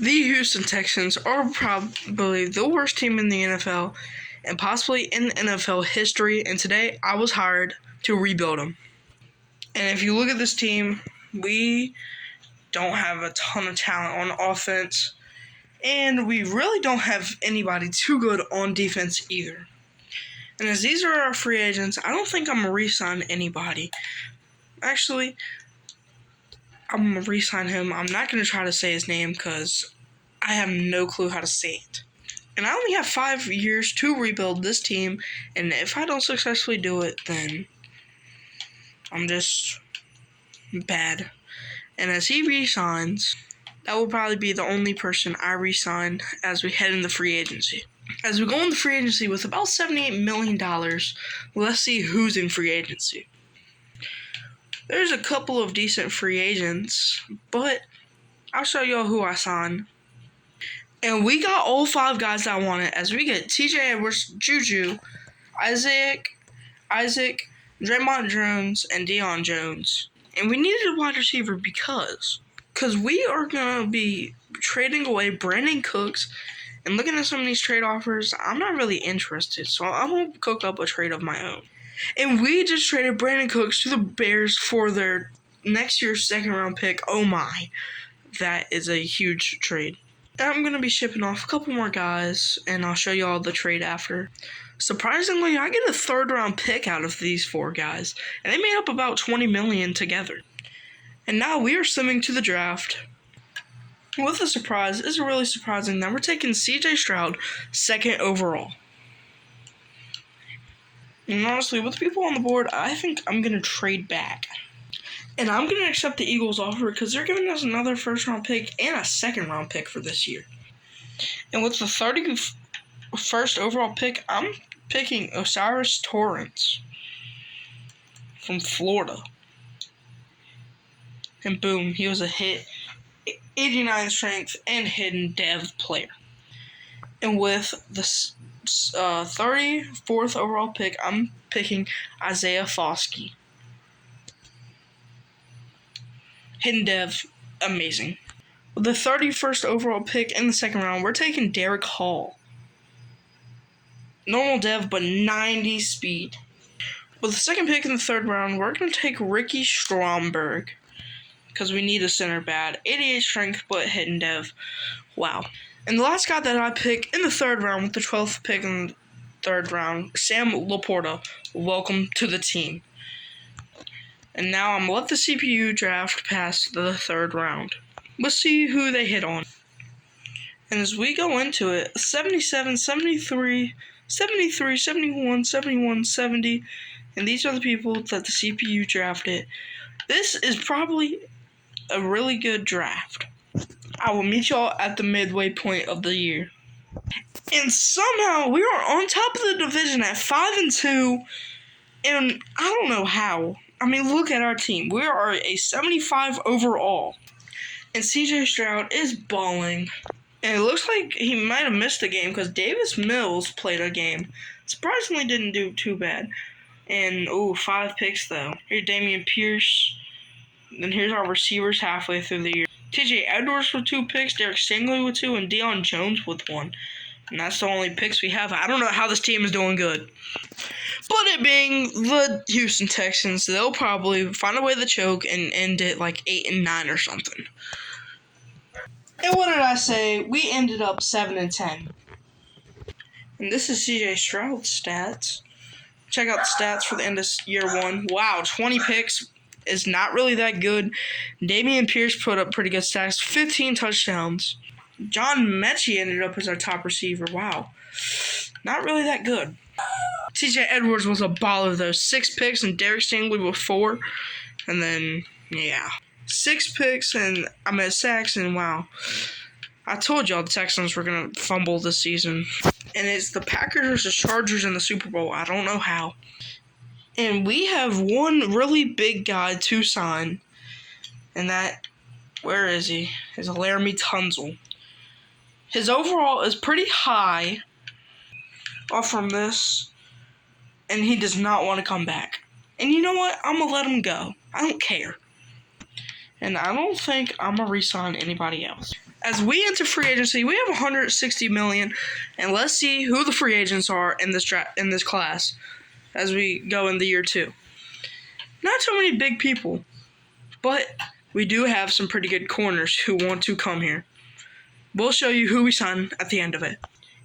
The Houston Texans are probably the worst team in the NFL and possibly in NFL history, and today I was hired to rebuild them. And if you look at this team, we don't have a ton of talent on offense, and we really don't have anybody too good on defense either. And as these are our free agents, I don't think I'm going to re-sign anybody. Actually, I'm going to re-sign him. I'm not going to try to say his name because I have no clue how to say it. And I only have 5 years to rebuild this team, and if I don't successfully do it, then I'm just bad. And as he re-signs, that will probably be the only person I re-sign as we head into free agency. As we go into free agency with about $78 million, let's see who's in free agency. There's a couple of decent free agents, but I'll show y'all who I signed. And we got all 5 guys that I wanted, as we get TJ Edwards, Juju, Isaac, Draymond Jones, and Deion Jones. And we needed a wide receiver because we are going to be trading away Brandon Cooks. And looking at some of these trade offers, I'm not really interested, so I'm going to cook up a trade of my own. And we just traded Brandon Cooks to the Bears for their next year's second-round pick. Oh my, that is a huge trade. And I'm going to be shipping off a couple more guys, and I'll show you all the trade after. Surprisingly, I get a third-round pick out of these 4 guys, and they made up about $20 million together. And now we are swimming to the draft. With a surprise, it's really surprising that we're taking CJ Stroud 2nd overall. And honestly, with people on the board, I think I'm going to trade back. And I'm going to accept the Eagles' offer because they're giving us another first-round pick and a second-round pick for this year. And with the 31st overall pick, I'm picking Osiris Torrance from Florida. And boom, he was a hit. 89 strength and hidden dev player. And with the 34th overall pick, I'm picking Isaiah Foskey. Hidden dev, amazing. With the 31st overall pick in the second round, we're taking Derek Hall. Normal dev, but 90 speed. With the second pick in the third round, we're going to take Ricky Stromberg. Because we need a center bad. 88 strength, but hidden dev. Wow. And the last guy that I pick in the third round, with the 12th pick in the third round, Sam Laporta. Welcome to the team. And now I'm going to let the CPU draft past the third round. Let's see who they hit on. And as we go into it, 77, 73, 73, 71, 71, 70. And these are the people that the CPU drafted. This is probably a really good draft. I will meet y'all at the midway point of the year. And somehow we are on top of the division at 5-2, and I don't know how. I mean, look at our team. We are a 75 overall, and CJ Stroud is balling. And it looks like he might have missed a game because Davis Mills played a game. Surprisingly, didn't do too bad. And 5 picks though. Here's Dameon Pierce. Then here's our receivers halfway through the year. TJ Edwards with 2 picks, Derek Stingley with 2, and Deion Jones with 1. And that's the only picks we have. I don't know how this team is doing good. But it being the Houston Texans, they'll probably find a way to choke and end it like 8-9 or something. And what did I say? We ended up 7-10. And this is CJ Stroud's stats. Check out the stats for the end of year 1. Wow, 20 picks. Is not really that good. Dameon Pierce put up pretty good stats. 15 touchdowns. John Mechie ended up as our top receiver. Wow. Not really that good. TJ Edwards was a baller though. 6 picks and Derek Stingley with 4. And then, 6 picks and sacks and wow. I told y'all the Texans were going to fumble this season. And it's the Packers versus Chargers in the Super Bowl. I don't know how. And we have one really big guy to sign. And that, where is he? Is Laramie Tunsil. His overall is pretty high off from this. And he does not want to come back. And you know what? I'm going to let him go. I don't care. And I don't think I'm going to re-sign anybody else. As we enter free agency, we have $160 million, and let's see who the free agents are in this class as we go in the year 2. Not so many big people, but we do have some pretty good corners who want to come here. We'll show you who we sign at the end of it.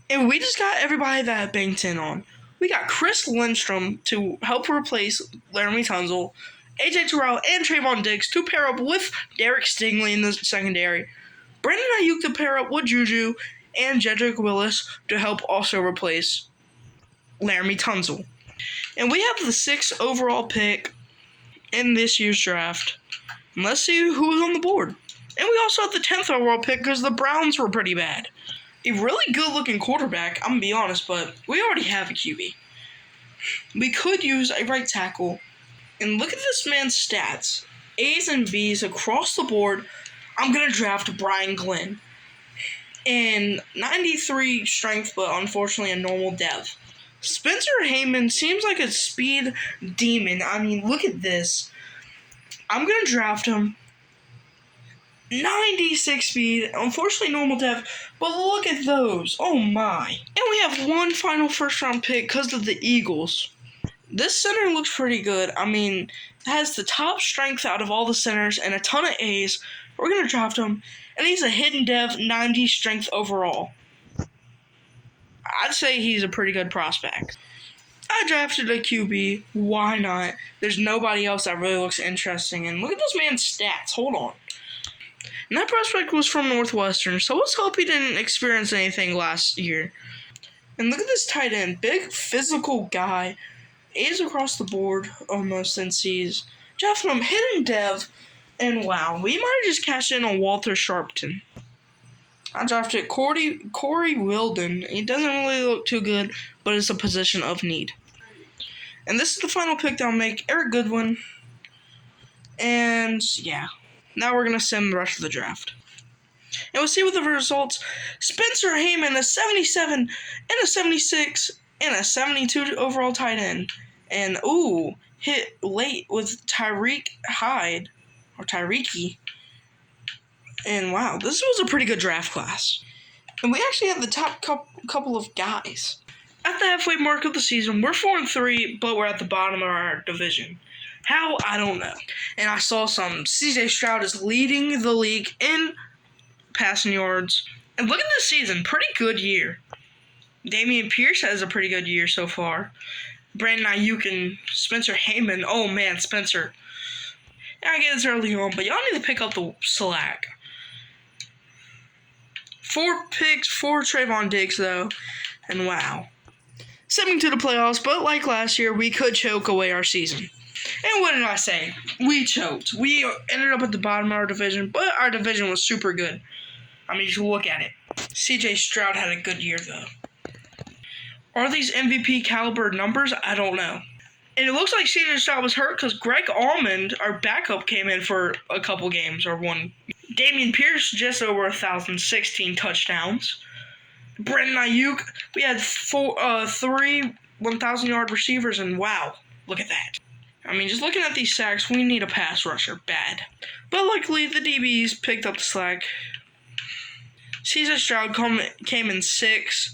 And we just got everybody that banked in on. We got Chris Lindstrom to help replace Laramie Tunzel, AJ Terrell, and Trayvon Diggs to pair up with Derek Stingley in the secondary. Brandon Ayuk to pair up with Juju and Jedrick Willis to help also replace Laramie Tunzel. And we have the 6th overall pick in this year's draft. And let's see who's on the board. And we also have the 10th overall pick because the Browns were pretty bad. A really good-looking quarterback, I'm going to be honest, but we already have a QB. We could use a right tackle. And look at this man's stats. A's and B's across the board. I'm going to draft Brian Glenn. And 93 strength, but unfortunately a normal dev. Spencer Heyman seems like a speed demon. I mean, look at this. I'm going to draft him. 96 speed, unfortunately normal dev, but look at those. Oh my. And we have one final first round pick because of the Eagles. This center looks pretty good. I mean, it has the top strength out of all the centers and a ton of A's. We're going to draft him, and he's a hidden dev, 90 strength overall. I'd say he's a pretty good prospect. I drafted a QB. Why not? There's nobody else that really looks interesting. And look at this man's stats. Hold on. And that prospect was from Northwestern, so let's hope he didn't experience anything last year. And look at this tight end. Big, physical guy. A's across the board, almost, and C's. Drafted him, hidden dev, and wow, we might have just cashed in on Walter Sharpton. I drafted Corey Wilden. He doesn't really look too good, but it's a position of need. And this is the final pick that I'll make, Eric Goodwin. And, yeah. Now we're going to sim the rest of the draft. And we'll see what the results. Spencer Heyman, a 77, and a 76, and a 72 overall tight end. And, hit late with Tyreek Hyde, or Tyreeki. And, wow, this was a pretty good draft class. And we actually have the top couple of guys. At the halfway mark of the season, we're 4-3, but we're at the bottom of our division. How? I don't know. And I saw some. CJ Stroud is leading the league in passing yards. And look at this season. Pretty good year. Dameon Pierce has a pretty good year so far. Brandon Ayuk and Spencer Heyman. Oh, man, Spencer. I get it's early on, but y'all need to pick up the slack. 4 picks for Trayvon Diggs, though. And wow. Stepping to the playoffs, but like last year, we could choke away our season. And what did I say? We choked. We ended up at the bottom of our division, but our division was super good. I mean, you look at it. CJ Stroud had a good year, though. Are these MVP caliber numbers? I don't know. And it looks like CJ Stroud was hurt because Greg Almond, our backup, came in for a couple games, or one. Dameon Pierce, just over 1,016 touchdowns. Brandon Ayuk, we had 3 1,000-yard receivers, and wow, look at that. I mean, just looking at these sacks, we need a pass rusher bad. But luckily, the DBs picked up the slack. CJ Stroud came in 6th.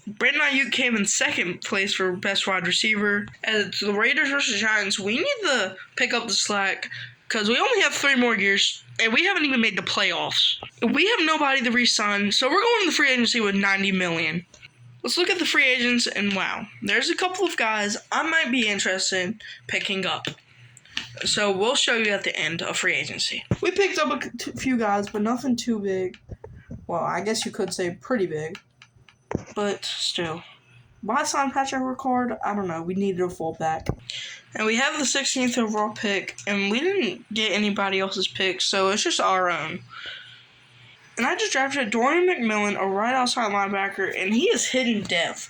Brandon Ayuk came in 2nd place for best wide receiver. As the Raiders versus Giants, we need to pick up the slack because we only have 3 more years, and we haven't even made the playoffs. We have nobody to re-sign, so we're going to the free agency with $90 million. Let's look at the free agents, and wow, there's a couple of guys I might be interested in picking up. So we'll show you at the end of free agency. We picked up a few guys, but nothing too big. Well, I guess you could say pretty big, but still. Why sign Patrick Ricard? I don't know. We needed a fullback. And we have the 16th overall pick, and we didn't get anybody else's pick, so it's just our own. And I just drafted Dorian McMillan, a right outside linebacker, and he is hidden dev.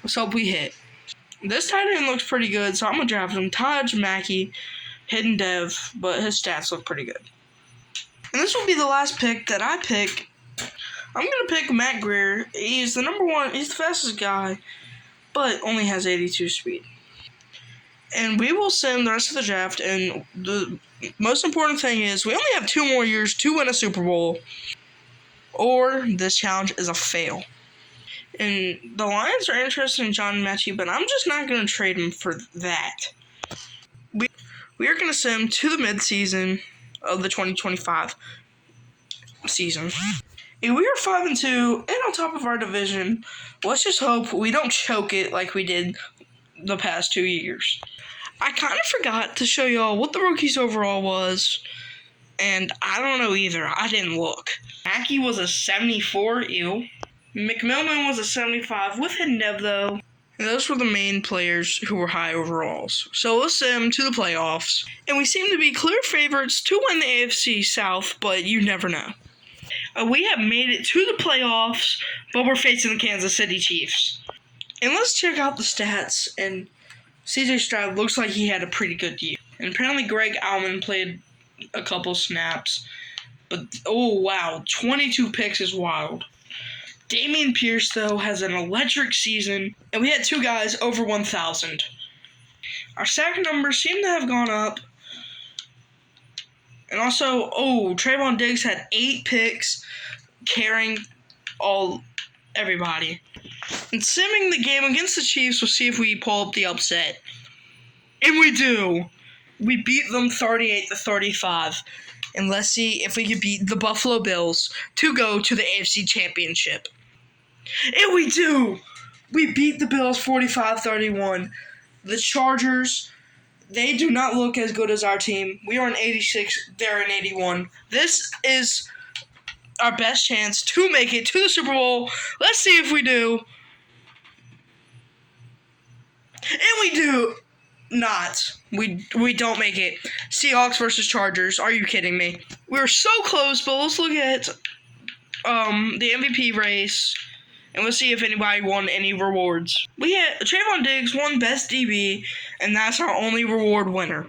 Let's hope we hit. This tight end looks pretty good, so I'm going to draft him. Taj Mackey, hidden dev, but his stats look pretty good. And this will be the last pick that I pick. I'm going to pick Matt Greer. He's the number 1. He's the fastest guy, but only has 82 speed. And we will sim the rest of the draft, and the most important thing is we only have 2 more years to win a Super Bowl, or this challenge is a fail. And the Lions are interested in John Mechie, but I'm just not going to trade him for that. We are going to sim to the midseason of the 2025 season. And we are 5-2 and on top of our division. Let's just hope we don't choke it like we did the past 2 years. I kind of forgot to show y'all what the rookies overall was, and I don't know either. I didn't look. Mackey was a 74, ew. McMillan was a 75 with Hindev though. And those were the main players who were high overalls. So let's sim to the playoffs. And we seem to be clear favorites to win the AFC South, but you never know. We have made it to the playoffs, but we're facing the Kansas City Chiefs. And let's check out the stats. And CJ Stroud looks like he had a pretty good year. And apparently Greg Allman played a couple snaps. But, oh wow, 22 picks is wild. Dameon Pierce, though, has an electric season. And we had 2 guys over 1,000. Our sack numbers seem to have gone up. And also, Trayvon Diggs had 8 picks, carrying everybody. And simming the game against the Chiefs, we'll see if we pull up the upset. And we do. We beat them 38-35. And let's see if we can beat the Buffalo Bills to go to the AFC Championship. And we do. We beat the Bills 45-31. The Chargers, they do not look as good as our team. We are in 86. They're in 81. This is our best chance to make it to the Super Bowl. Let's see if we do. And we do not. We don't make it. Seahawks versus Chargers. Are you kidding me? We're so close, but let's look at the MVP race. And let's see if anybody won any rewards. We had Trayvon Diggs won Best DB, and that's our only reward winner.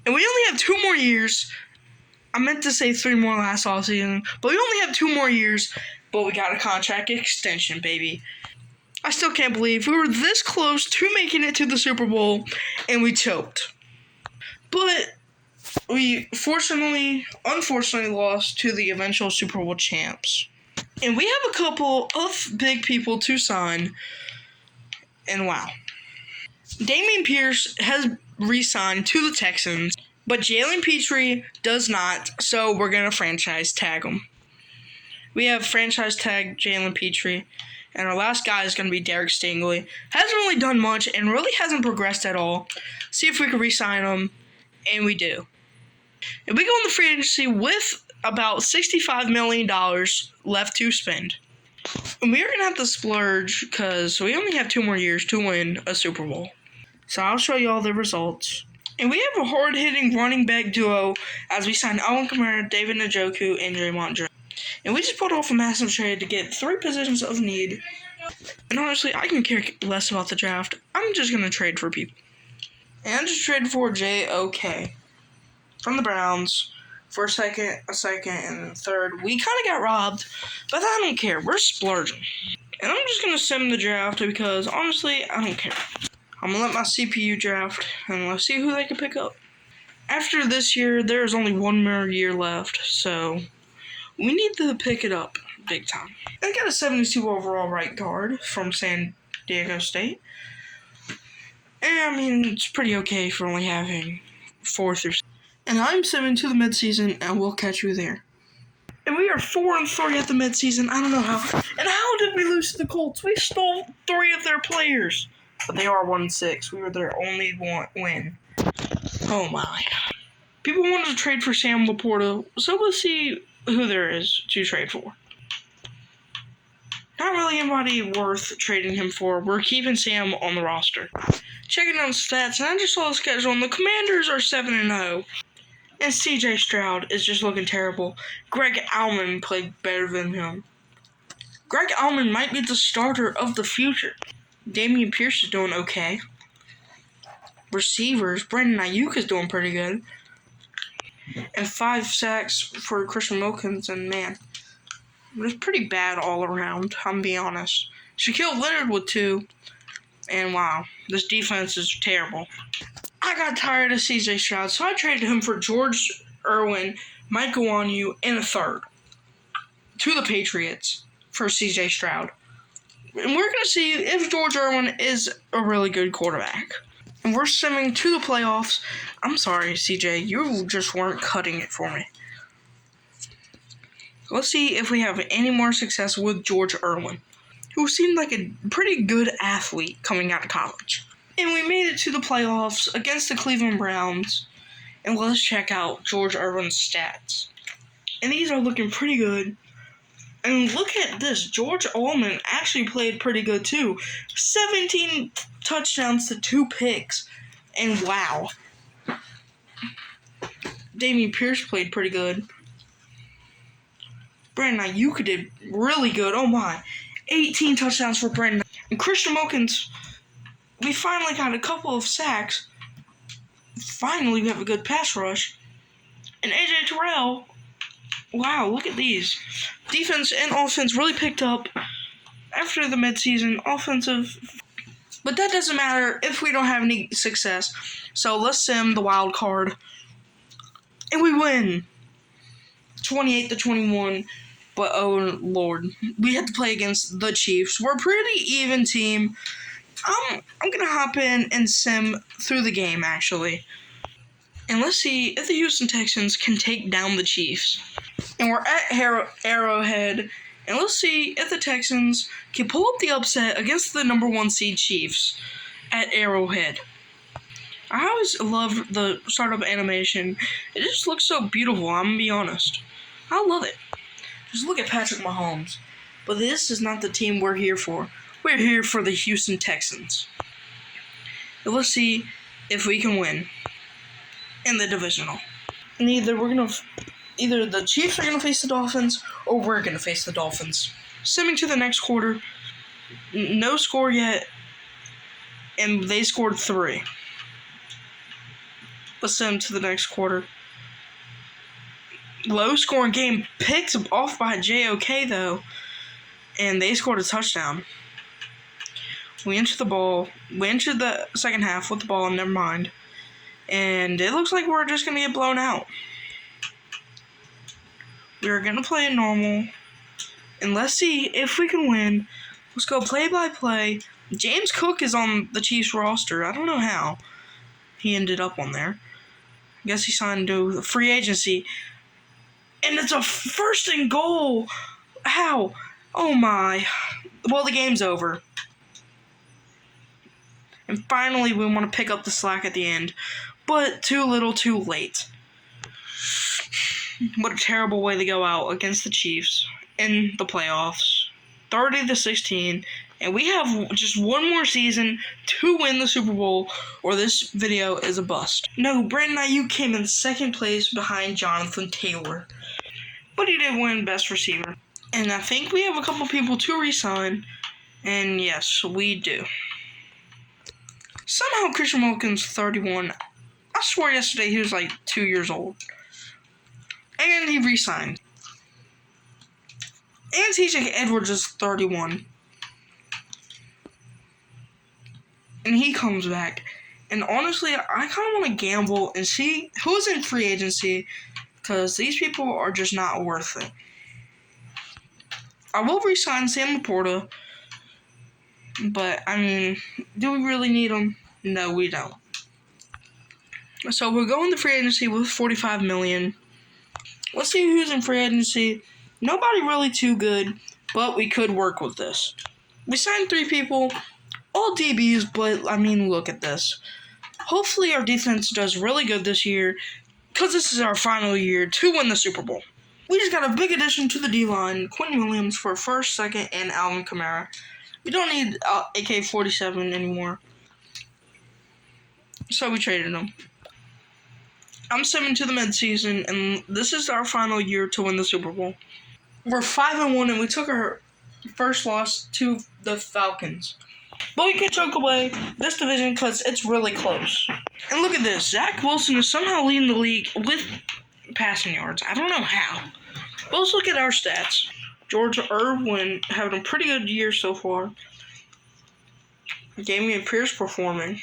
And we only have 2 more years. I meant to say 3 more last offseason, but we only have 2 more years, but we got a contract extension, baby. I still can't believe we were this close to making it to the Super Bowl, and we choked. But we unfortunately lost to the eventual Super Bowl champs. And we have a couple of big people to sign. And wow. Dameon Pierce has re-signed to the Texans, but Jalen Petrie does not, so we're going to franchise tag him. We have franchise tag Jalen Petrie, and our last guy is going to be Derek Stingley. Hasn't really done much and really hasn't progressed at all. See if we can re-sign him, and we do. And we go in the free agency with about $65 million left to spend. And we are going to have to splurge because we only have 2 more years to win a Super Bowl. So I'll show you all the results. And we have a hard-hitting running back duo as we sign Alvin Kamara, David Njoku, and Draymond Jones. And we just pulled off a massive trade to get 3 positions of need. And honestly, I can care less about the draft. I'm just going to trade for people. And I just traded for J.O.K. from the Browns. For a second, and a third. We kind of got robbed, but I don't care. We're splurging. And I'm just going to sim the draft because, honestly, I don't care. I'm going to let my CPU draft, and let's see who they can pick up. After this year, there's only 1 more year left, so we need to pick it up big time. I got a 72 overall right guard from San Diego State. And, I mean, it's pretty okay for only having 4 through 6. And I'm simming to the midseason, and we'll catch you there. And we are 4-3 at the midseason. I don't know how. And how did we lose to the Colts? We stole 3 of their players. But they are 1-6. We were their only win. Oh my. People wanted to trade for Sam Laporta, so let's see who there is to trade for. Not really anybody worth trading him for. We're keeping Sam on the roster. Checking out stats, and I just saw the schedule, and the Commanders are 7-0. And CJ Stroud is just looking terrible. Greg Allman played better than him. Greg Allman might be the starter of the future. Dameon Pierce is doing okay. Receivers, Brandon Ayuk is doing pretty good. And 5 sacks for Christian Wilkins, and man, it was pretty bad all around, I'm being honest. Shaquille Leonard with 2. And wow, this defense is terrible. I got tired of CJ Stroud, so I traded him for George Irwin, Mike Iwanu, and a third to the Patriots for CJ Stroud. And we're going to see if George Irwin is a really good quarterback. And we're simming to the playoffs. I'm sorry, CJ, you just weren't cutting it for me. Let's see if we have any more success with George Irwin, who seemed like a pretty good athlete coming out of college. And we made it to the playoffs against the Cleveland Browns. And let's check out George Irwin's stats. And these are looking pretty good. And look at this. George Allman actually played pretty good too. 17 touchdowns to 2 picks. And wow. Dameon Pierce played pretty good. Brandon Ayuk did really good. Oh my. 18 touchdowns for Brandon. And Christian Wilkins, we finally got a couple of sacks. Finally, we have a good pass rush. And AJ Terrell, wow, look at these. Defense and offense really picked up after the midseason offensive. But that doesn't matter if we don't have any success. So let's sim the wild card. And we win. 28-21. But oh Lord, we had to play against the Chiefs. We're a pretty even team. I'm going to hop in and sim through the game, actually. And let's see if the Houston Texans can take down the Chiefs. And we're at Arrowhead. And let's see if the Texans can pull up the upset against the number 1 seed Chiefs at Arrowhead. I always loved the startup animation. It just looks so beautiful, I'm going to be honest. I love it. Just look at Patrick Mahomes. But this is not the team we're here for. We're here for the Houston Texans. So let's see if we can win in the divisional. And either the Chiefs are gonna face the Dolphins, or we're gonna face the Dolphins. Simming to the next quarter, no score yet, and they scored 3. Let's sim to the next quarter. Low scoring game, picked off by JOK though, and they scored a touchdown. We entered the second half with the ball, never mind. And it looks like we're just going to get blown out. We're going to play it normal. And let's see if we can win. Let's go play by play. James Cook is on the Chiefs roster. I don't know how he ended up on there. I guess he signed to the free agency. And it's a 1st and goal. How? Oh my. Well, the game's over. And finally, we want to pick up the slack at the end. But too little, too late. What a terrible way to go out against the Chiefs in the playoffs. 30-16. And we have just one more season to win the Super Bowl, or this video is a bust. No, Brandon Ayuk came in 2nd place behind Jonathan Taylor. But he did win Best Receiver. And I think we have a couple people to re-sign. And yes, we do. Somehow Christian Wilkins, 31. I swear yesterday he was like 2 years old. And he re-signed. And TJ Edwards is 31. And he comes back. And honestly, I kind of want to gamble and see who's in free agency, because these people are just not worth it. I will re-sign Sam Laporta, but, I mean, do we really need him? No, we don't. So we're going to free agency with $45 million. Let's see who's in free agency. Nobody really too good, but we could work with this. We signed 3 people, all DBs, but, I mean, look at this. Hopefully our defense does really good this year, because this is our final year to win the Super Bowl. We just got a big addition to the D-line, Quentin Williams for 1st, 2nd, and Alvin Kamara. We don't need AK-47 anymore, so we traded him. I'm simming to the midseason, and this is our final year to win the Super Bowl. We're 5-1, and we took our first loss to the Falcons. But we can choke away this division because it's really close. And look at this. Zach Wilson is somehow leading the league with passing yards. I don't know how. But let's look at our stats. George Irwin having a pretty good year so far. Damian Pierce performing.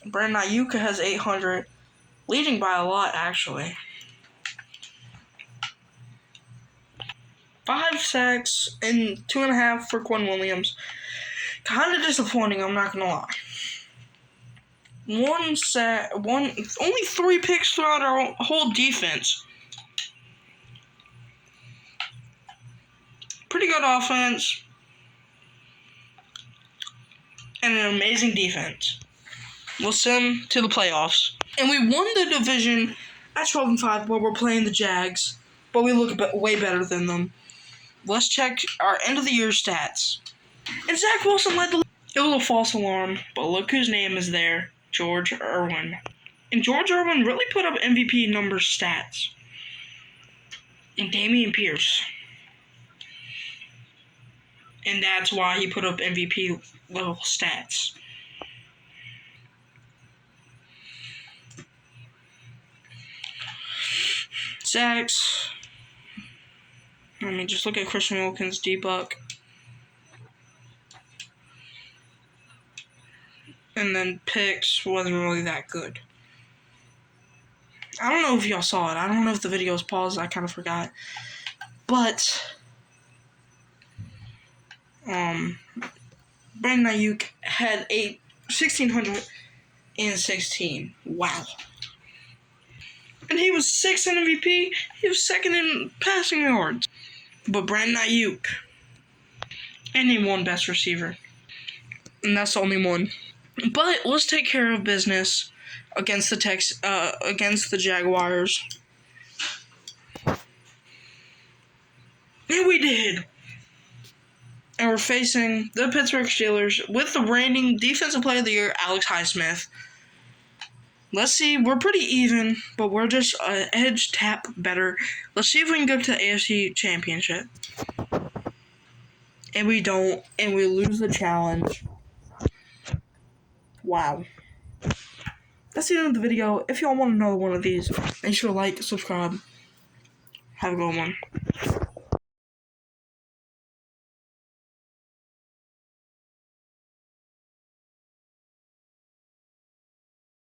Brandon Ayuk has 800, leading by a lot, actually. 5 sacks and 2.5 for Quinn Williams. Kind of disappointing, I'm not gonna lie. Only 3 picks throughout our whole defense. Pretty good offense. And an amazing defense. We'll send them to the playoffs. And we won the division at 12-5 while we're playing the Jags. But we look way better than them. Let's check our end of the year stats. And Zach Wilson led the league. It was a false alarm, but look whose name is there. George Irwin. And George Irwin really put up MVP number stats. And Damian Pierce. And that's why he put up MVP level stats. Sacks. I mean, just look at Christian Wilkins' D-Buck. And then picks wasn't really that good. I don't know if y'all saw it. I don't know if the video was paused. I kind of forgot. But Brandon Ayuk had 1,616. Wow. And he was 6th in MVP. He was 2nd in passing yards. But Brandon Ayuk. And he won best receiver. And that's the only one. But let's take care of business against the Jaguars. And we did. And we're facing the Pittsburgh Steelers with the reigning Defensive Player of the Year, Alex Highsmith. Let's see. We're pretty even, but we're just an edge tap better. Let's see if we can go to the AFC Championship. And we don't, and we lose the challenge. Wow. That's the end of the video. If y'all want another one of these, make sure to like, subscribe. Have a good one.